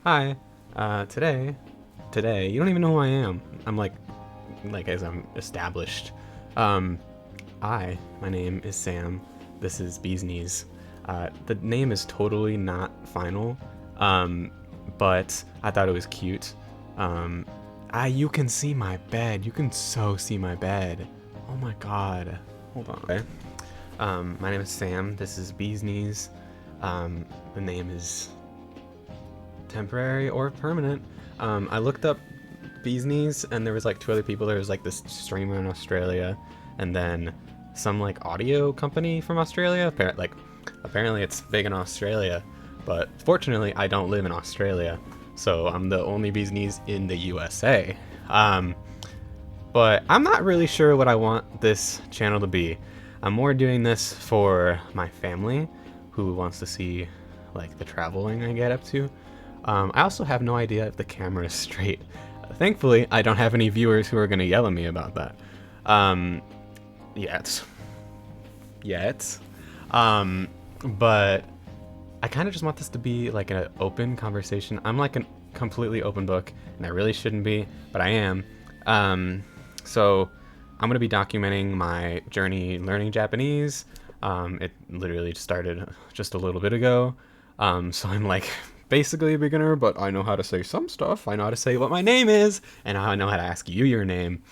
Hi. Today, you don't even know who I am. I'm as I'm established. Um, my name is Sam. This is Bees Knees. The name is totally not final, um, but I thought it was cute. Um, you can see my bed. You can so see my bed. Oh my god. Hold on. Okay. My name is Sam. This is Bees Knees. The name is temporary or permanent. I looked up Bees Knees, and there was like two other people. There was like this streamer in Australia, and then some like audio company from Australia. Apparently it's big in Australia, but fortunately I don't live in Australia, so I'm the only Bees Knees in the USA. Um, but I'm not really sure what I want this channel to be. I'm more doing this for my family, who wants to see like the traveling I get up to. I also have no idea if the camera is straight. Thankfully, I don't have any viewers who are going to yell at me about that. Um, yet. Yet. But I kind of just want this to be like an open conversation. I'm like a completely open book, and I really shouldn't be, but I am. So I'm going to be documenting my journey learning Japanese. It literally started just a little bit ago. So I'm like basically a beginner, but I know how to say some stuff. I know how to say what my name is, and I know how to ask you your name.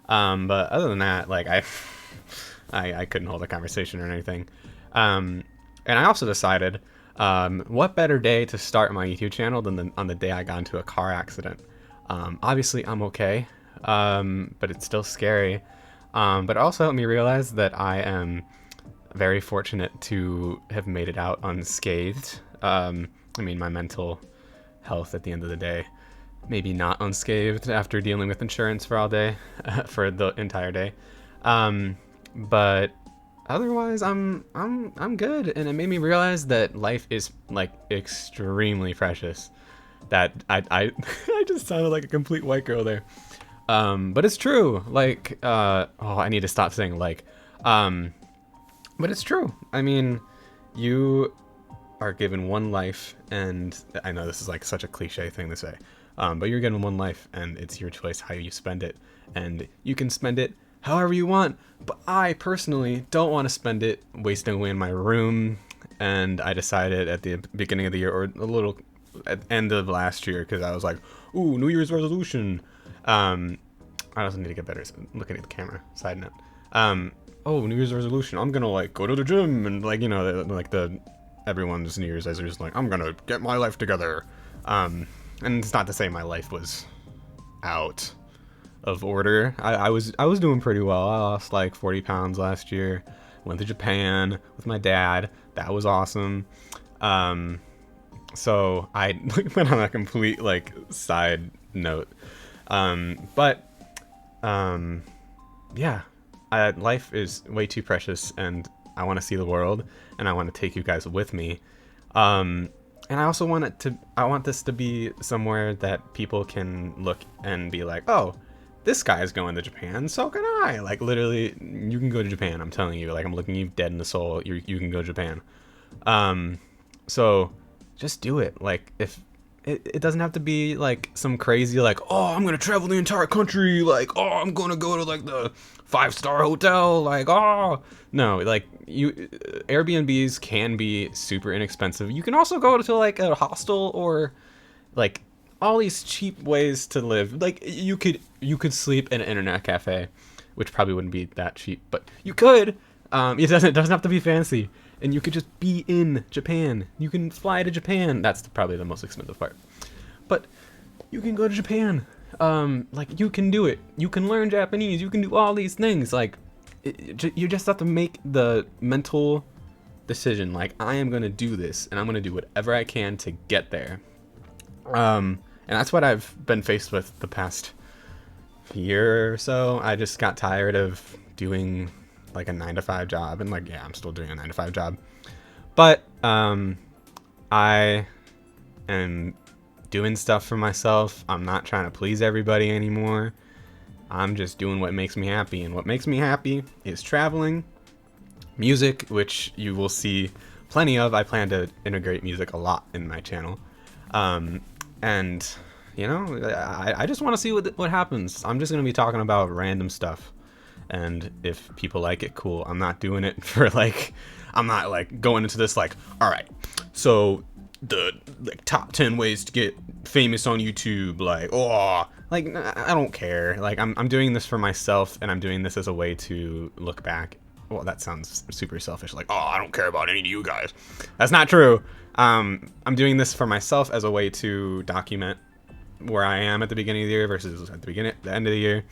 But other than that, like I couldn't hold a conversation or anything. And I also decided, what better day to start my YouTube channel than on the day I got into a car accident. Obviously, I'm okay, but it's still scary. But it also helped me realize that I am very fortunate to have made it out unscathed. I mean, my mental health at the end of the day, maybe not unscathed after dealing with insurance for all day, for the entire day. But otherwise, I'm good, and it made me realize that life is like extremely precious. That I I just sounded like a complete white girl there. But it's true. I need to stop saying like. But it's true. I mean, you are given one life, and I know this is like such a cliche thing to say, but you're given one life, and it's your choice how you spend it, and you can spend it however you want. But I personally don't want to spend it wasting away in my room, and I decided at the beginning of the year, or a little at the end of last year, because I was like, "Ooh, New Year's resolution." I also need to get better at looking at the camera. Side note. Oh, New Year's resolution. I'm gonna like go to the gym and like the everyone's New Year's resolution is like I'm gonna get my life together. And it's not to say my life was out of order. I was doing pretty well. I lost like 40 pounds last year. Went to Japan with my dad. That was awesome. So I went on a complete like side note. But yeah, life is way too precious, and I want to see the world, and I want to take you guys with me. And I also I want this to be somewhere that people can look and be like, oh, this guy's going to Japan, so can I. Like literally, you can go to Japan. I'm telling you, like I'm looking you dead in the soul. You can go to Japan. So just do it. Like if it doesn't have to be like some crazy like, oh, I'm gonna travel the entire country, like, oh, I'm gonna go to like the 5-star hotel, like, oh no, like you Airbnbs can be super inexpensive. You can also go to like a hostel, or like all these cheap ways to live. Like you could sleep in an internet cafe, which probably wouldn't be that cheap, but you could. It doesn't have to be fancy, and you could just be in Japan. You can fly to Japan. That's probably the most expensive part, but you can go to Japan. Like you can do it. You can learn Japanese. You can do all these things. Like you just have to make the mental decision. Like I am gonna do this, and I'm gonna do whatever I can to get there. And that's what I've been faced with the past year or so. I just got tired of doing like a 9 to 5 job, and like, yeah, I'm still doing a 9 to 5 job, but I am doing stuff for myself. I'm not trying to please everybody anymore. I'm just doing what makes me happy, and what makes me happy is traveling, music, which you will see plenty of. I plan to integrate music a lot in my channel. And you know, I just want to see what happens. I'm just gonna be talking about random stuff, and if people like it, cool. I'm not doing it for like, I'm not like going into this like, all right, so the like top 10 ways to get famous on YouTube, like, oh, like I don't care. Like I'm doing this for myself, and I'm doing this as a way to look back. Well, that sounds super selfish, like, oh, I don't care about any of you guys. That's not true. I'm doing this for myself as a way to document where I am at the beginning of the year versus at the end of the year.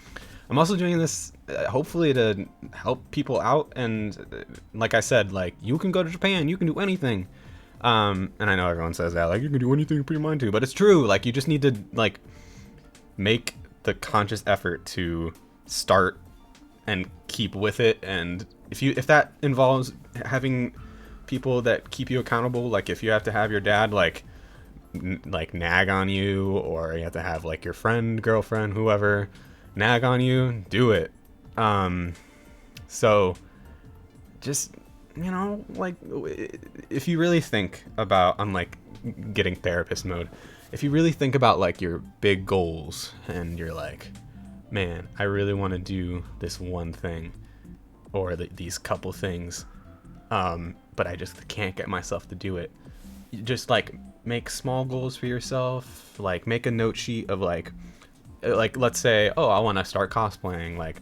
I'm also doing this hopefully to help people out, and like I said, like, you can go to Japan, you can do anything. And I know everyone says that, like, you can do anything you put your mind to, but it's true. Like, you just need to like make the conscious effort to start and keep with it. And if that involves having people that keep you accountable, like if you have to have your dad like nag on you, or you have to have like your friend, girlfriend, whoever nag on you, do it. So just, you know, like, if you really think about, I'm like getting therapist mode, if you really think about like your big goals, and you're like, man, I really want to do this one thing, or these couple things, but I just can't get myself to do it. You just like make small goals for yourself. Like make a note sheet of like let's say, oh, I want to start cosplaying. Like,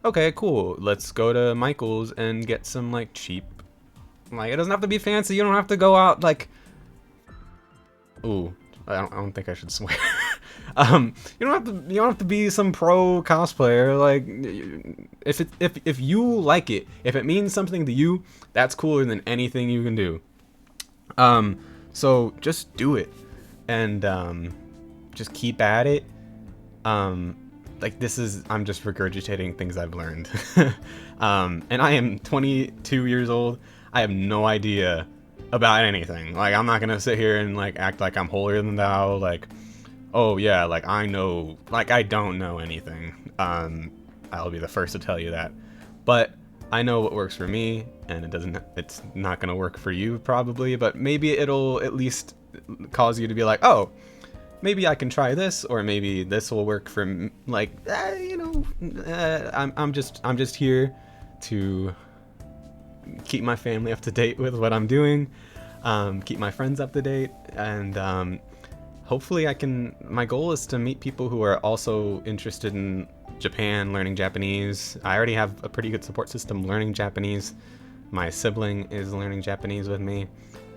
okay, cool, let's go to Michael's and get some like cheap, like, it doesn't have to be fancy. You don't have to go out like, ooh, I don't think I should swear. You don't have to be some pro cosplayer. Like, if you like it, if it means something to you, that's cooler than anything you can do. So just do it, and just keep at it. Like, I'm just regurgitating things I've learned. And I am 22 years old. I have no idea about anything. Like, I'm not gonna sit here and like act like I'm holier than thou. Like, oh yeah, like I know, like I don't know anything. I'll be the first to tell you that. But I know what works for me, and it's not gonna work for you probably, but maybe it'll at least cause you to be like, oh, maybe I can try this, or maybe this will work for like, I'm just here to keep my family up to date with what I'm doing, keep my friends up to date, and hopefully my goal is to meet people who are also interested in Japan, learning Japanese. I already have a pretty good support system learning Japanese. My sibling is learning Japanese with me.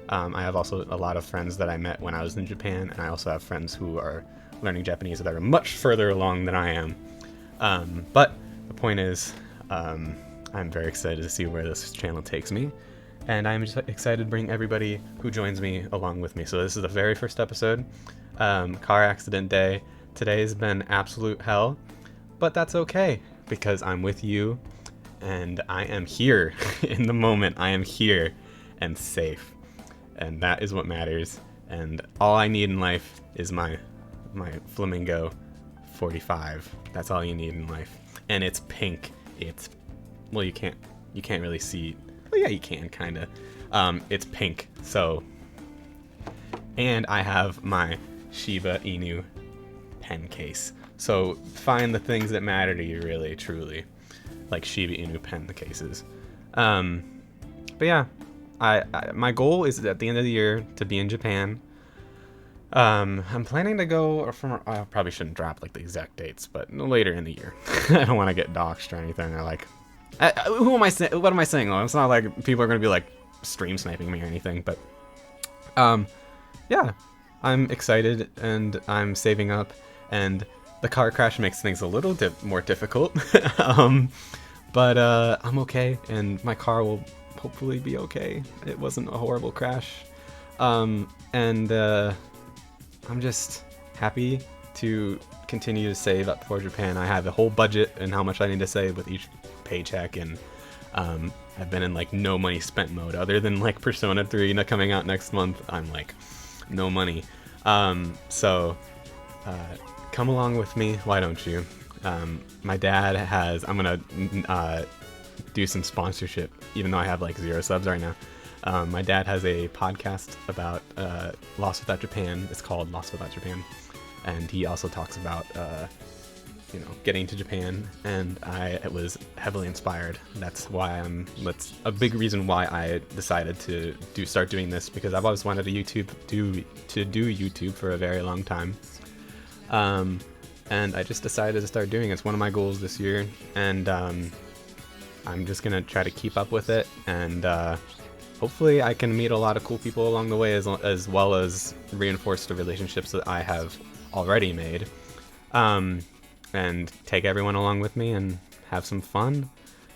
I have also a lot of friends that I met when I was in Japan, and I also have friends who are learning Japanese that are much further along than I am. But the point is, I'm very excited to see where this channel takes me, and I'm just excited to bring everybody who joins me along with me. So this is the very first episode, car accident day. Today's been absolute hell, but that's okay, because I'm with you, and I am here in the moment. I am here and safe, and that is what matters. And all I need in life is my Flamingo 45. That's all you need in life, and it's pink. Well, you can't really see. Well, yeah, you can kind of. It's pink. So, and I have my Shiba Inu pen case. So find the things that matter to you, really, truly, like Shiba Inu pen cases. But yeah, my goal is at the end of the year to be in Japan. I'm planning to go from. I probably shouldn't drop like the exact dates, but later in the year. I don't want to get doxxed or anything. Or like, who am I saying? What am I saying? Well, it's not like people are gonna be like stream sniping me or anything. But yeah, I'm excited, and I'm saving up, and the car crash makes things a little more difficult. But I'm okay, and my car will hopefully be okay. It wasn't a horrible crash, and I'm just happy to continue to save up for Japan. I have a whole budget and how much I need to save with each paycheck, and I've been in like no money spent mode, other than like Persona 3 coming out next month. I'm like, no money. So come along with me, why don't you? My dad has, I'm gonna do some sponsorship, even though I have like 0 subs right now. My dad has a podcast about Lost Without Japan. It's called Lost Without Japan, and he also talks about getting to Japan, and I was heavily inspired. That's a big reason why I decided to start doing this, because I've always wanted to do YouTube for a very long time. And I just decided to start doing it. It's one of my goals this year, and I'm just gonna try to keep up with it, and hopefully I can meet a lot of cool people along the way, as well as reinforce the relationships that I have already made. And take everyone along with me and have some fun,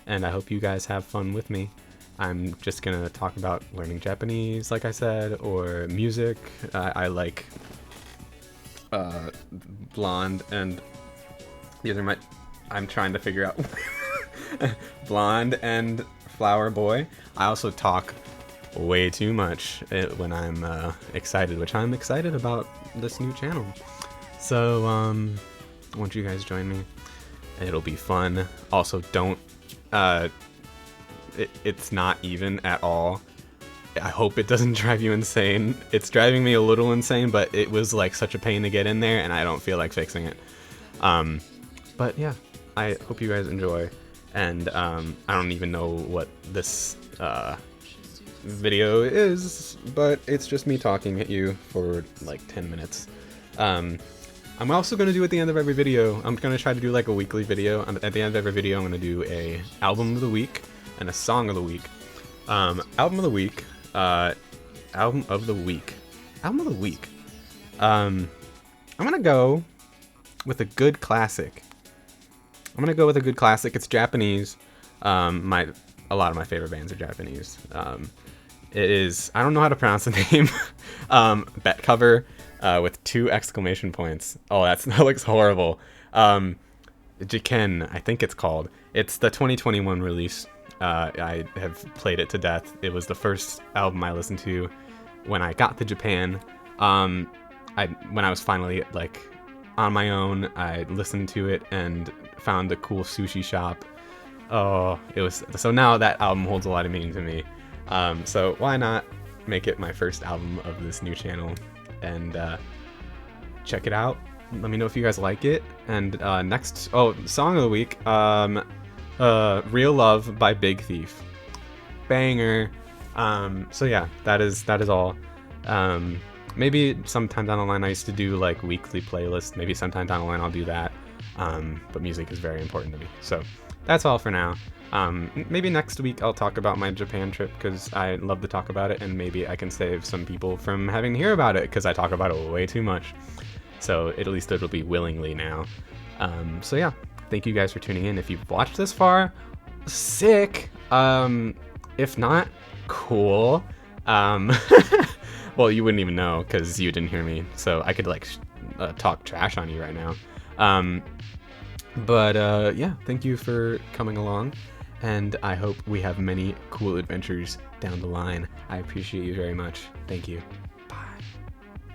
and I hope you guys have fun with me. I'm just gonna talk about learning Japanese, like I said, or music. I like Blonde, and these are I'm trying to figure out Blonde and Flower Boy. I also talk way too much when I'm excited, which I'm excited about this new channel. So won't you guys join me? It'll be fun. Also, don't it's not even at all. I hope it doesn't drive you insane. It's driving me a little insane, but it was like such a pain to get in there, and I don't feel like fixing it. But yeah, I hope you guys enjoy, and I don't even know what this video is, but it's just me talking at you for like 10 minutes. I'm also going to do at the end of every video, I'm going to try to do like a weekly video. At the end of every video, I'm going to do a album of the week and a song of the week. Album of the week. I'm gonna go with a good classic. It's Japanese. A lot of my favorite bands are Japanese. It is, I don't know how to pronounce the name. Bet Cover with 2 exclamation points. Oh, that looks horrible. Jiken, I think it's called. It's the 2021 release. I have played it to death. It was the first album I listened to when I got to Japan. When I was finally like on my own, I listened to it and found a cool sushi shop. Oh, so now that album holds a lot of meaning to me. So why not make it my first album of this new channel, and check it out. Let me know if you guys like it. And next, song of the week, Real Love by Big Thief. Banger. So yeah, that is all. Maybe sometime down the line I used to do like weekly playlists. Maybe sometime down the line I'll do that. But music is very important to me. So that's all for now. Maybe next week I'll talk about my Japan trip, because I love to talk about it, and maybe I can save some people from having to hear about it, because I talk about it way too much. So at least it'll be willingly now. So yeah, thank you guys for tuning in. If you've watched this far, sick. If not, cool. Well, you wouldn't even know because you didn't hear me, so I could like talk trash on you right now. Yeah, thank you for coming along, and I hope we have many cool adventures down the line. I appreciate you very much. Thank you. Bye.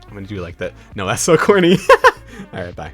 I'm gonna do like that. No, that's so corny. All right, bye.